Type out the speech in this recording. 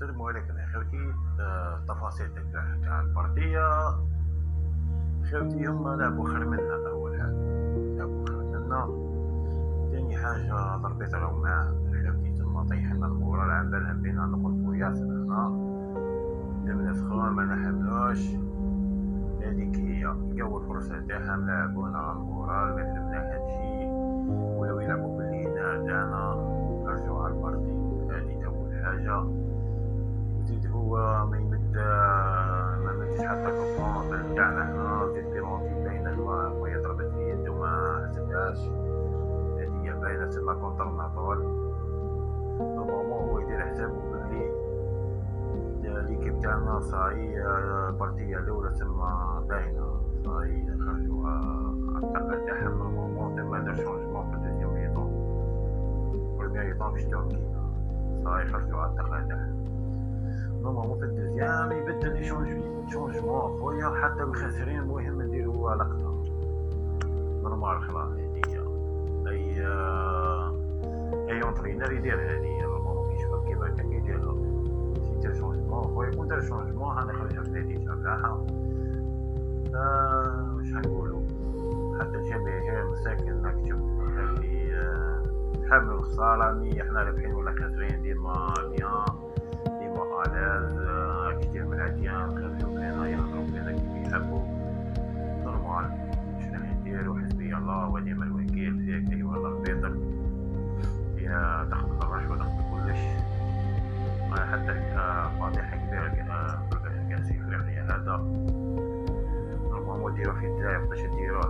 السلام عليكم يا خوتي. التفاصيل تاع البارتية. خوتي هما لعبوا خير منا. أول حاجة لعبوا خير منا، ثاني حاجة ضربيت راهم معاه خوتي تما طيحنا المورال على بالهم بينا نقلبو ياسر هنا دمنا سخون ما نحملوش. هذيك هي لقاو الفرصة تاعهم لعبونا المورال ما فهمنا هادشي، ولاو يلعبوا باللي نادانا نرجعو على البارتي. هذه أول حاجة. زيد هو ما مدش حتى كوبون بل تاعنا هنا زيد بيرونتي باينة خويا ضربت في يد وما حسبهاش. هذه هي باينة تما كونتر ناطول. نورمالمون هو يدير حسابو بلي ليكيب تاعنا صاي البارتية الأولى تما باينة صاي خرجوا على الثقة تاعهم. نورمالمون تما دار شونجمون في الدوزيام ميطون، بروميير ميطون مشتاو كيما صاي خرجوا على الثقة تاعهم. نورمالمون في الدوزيام يبدل شونجمون خويا حتى الخاسرين المهم نديرو علاقتهم نورمال. خلاص هادي اي اونترينر يدير هادي نورمالمون كيشوف كيما كان يديرها. سي دير شونجمون خويا كون دار شونجمون غنخرج في النتيجة ملاحة. واش غنقولو حتى الجماهير مساكن نكتب هادي حامل الخسارة مي حنا رابحين ولا خاسرين ديما بيان ديما ألاز. كتير من العديان خرجوا فينا يهضروا فينا كيما يحبوا نورمال. شنو نديرو حسبي الله ونعم الوكيل فيك أيها البيضر يا تاخذ الرشوة تاخذ كلش. حتى فضيحة كبيرة كاع في الإفريقية هذا نورمالمون ديرو في الجزائر باش ديروه